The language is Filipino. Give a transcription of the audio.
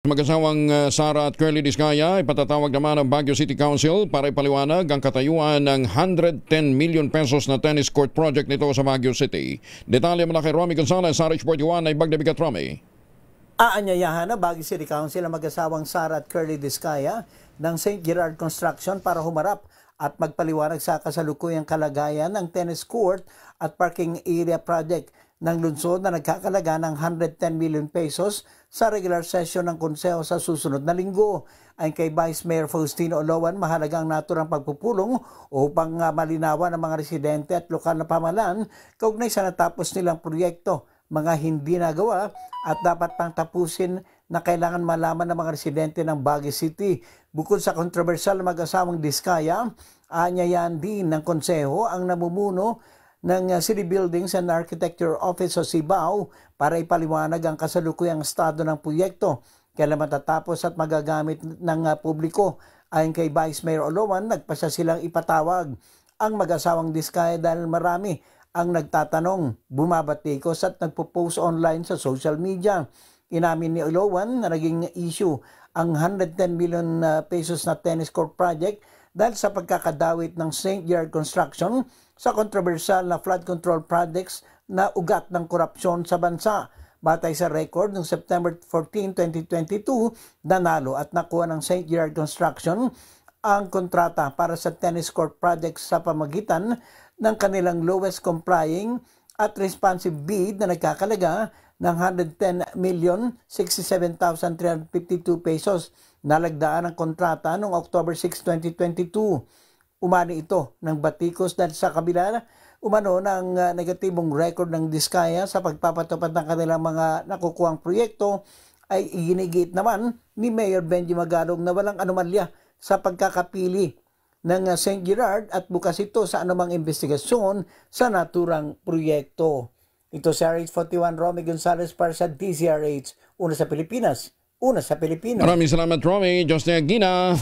Mag-asawang Sara at Curly Discaya ipatatawag naman ng Baguio City Council para ipaliwanag ang katayuan ng 110 million pesos na tennis court project nito sa Baguio City. Detalye mula kay Romy Gonzalez, RH41 ay Bagdabigat Romy. Aanyayahan na Baguio City Council ang mag-asawang Sara at Curly Discaya ng St. Gerard Construction para humarap at magpaliwanag sa kasalukuyang kalagayan ng tennis court at parking area project ng lungsod na nagkakalaga ng 110 million pesos sa regular session ng konseho sa susunod na linggo. Ayon kay Vice Mayor Faustino Oloan, mahalaga ang naturang pagpupulong upang malinawan ng mga residente at lokal na pamahalaan kaugnay sa natapos nilang proyekto, mga hindi nagawa at dapat pang tapusin na kailangan malaman ng mga residente ng Baguio City. Bukod sa kontrobersyal na mag-asawang Discaya, aanyayahan din ng konseho ang namumuno ng City Buildings and Architecture Office o CBAO para ipaliwanag ang kasalukuyang estado ng proyekto, kailan matatapos at magagamit ng publiko. Ayon kay Vice Mayor Oloan, nagpasya silang ipatawag ang mag-asawang Discaya dahil marami ang nagtatanong, bumabatikos at nagpo-post online sa social media. Inamin ni Oloan na naging issue ang 110 million pesos na tennis court project dahil sa pagkakadawit ng St. Gerard Construction sa kontrobersyal na flood control projects na ugat ng korupsyon sa bansa. Batay sa record noong September 14, 2022, nanalo at nakuha ng St. Gerard Construction ang kontrata para sa tennis court projects sa pamagitan ng kanilang lowest complying at responsive bid na nagkakalaga ng 110,067,352 pesos. Nalagdaan ang kontrata noong October 6, 2022. Umani ito ng batikos dahil sa kabila umano ng negatibong record ng Discaya sa pagpapatupad ng kanilang mga nakukuhang proyekto, ay iginigit naman ni Mayor Benji Magalong na walang anomalya sa pagkakapili ng St. Gerard at bukas ito sa anumang investigasyon sa naturang proyekto. Ito si RH41 Romy Gonzalez para sa DZRH, una sa Pilipinas, una sa Pilipino. Maraming salamat Romy, Diyos na Gina.